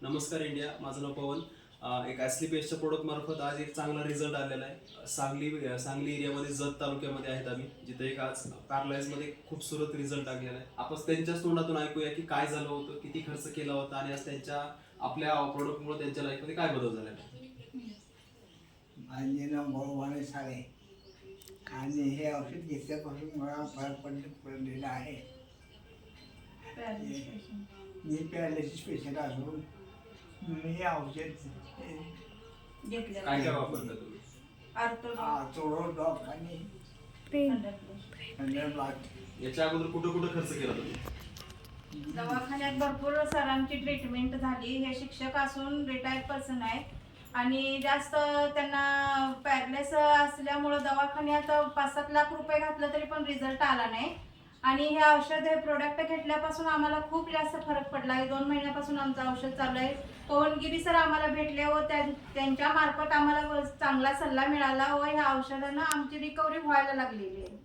नमस्कार इंडिया, माझं नाव पवन. एक ॲस्लीपेस्टच्या प्रोडक्ट मार्फत आज एक चांगला रिझल्ट आलेला आहे. सांगली एरियामध्ये जत तालुक्यामध्ये आहेत आम्ही, जिथे एक आज पॅरालाइजमध्ये खूपसुरत रिझल्ट लागलेला आहे. आपण त्यांच्याच तोंडातून ऐकूया की काय झालं होतं, किती खर्च केला होता आणि आज आपल्या प्रोडक्टमुळे त्यांच्या लाईफमध्ये काय बदल झाला आहे. माझे नाव भाऊभाने साळे आणि हे औषध घेतल्यापासून मला फरक पडलेला आहे. मी पॅरालिसिस पेशंट असून मी औषध काय काय वापरता तुम्ही? चोडो डॉक आणि याच्या अगोदर कुठं कुठं खर्च केला तुम्ही? दवाखान्यात भरपूर सरांची ट्रीटमेंट झाली. हे शिक्षक असून रिटायर्ड पर्सन आहे आणि जास्त त्यांना पॅरलेस असल्यामुळं दवाखान्यात 5-7 लाख रुपये घातलं तरी पण रिझल्ट आला नाही. आणि हे औषध हे प्रोडक्ट घेतल्यापासून आम्हाला खूप जास्त फरक पडला आहे. 2 महिन्यापासून आमचं औषध चालू आहे. पवनगिरी सर आम्हाला भेटले व त्यांच्या मार्फत आम्हाला चांगला सल्ला मिळाला व ह्या औषधानं आमची रिकव्हरी व्हायला लागलेली आहे.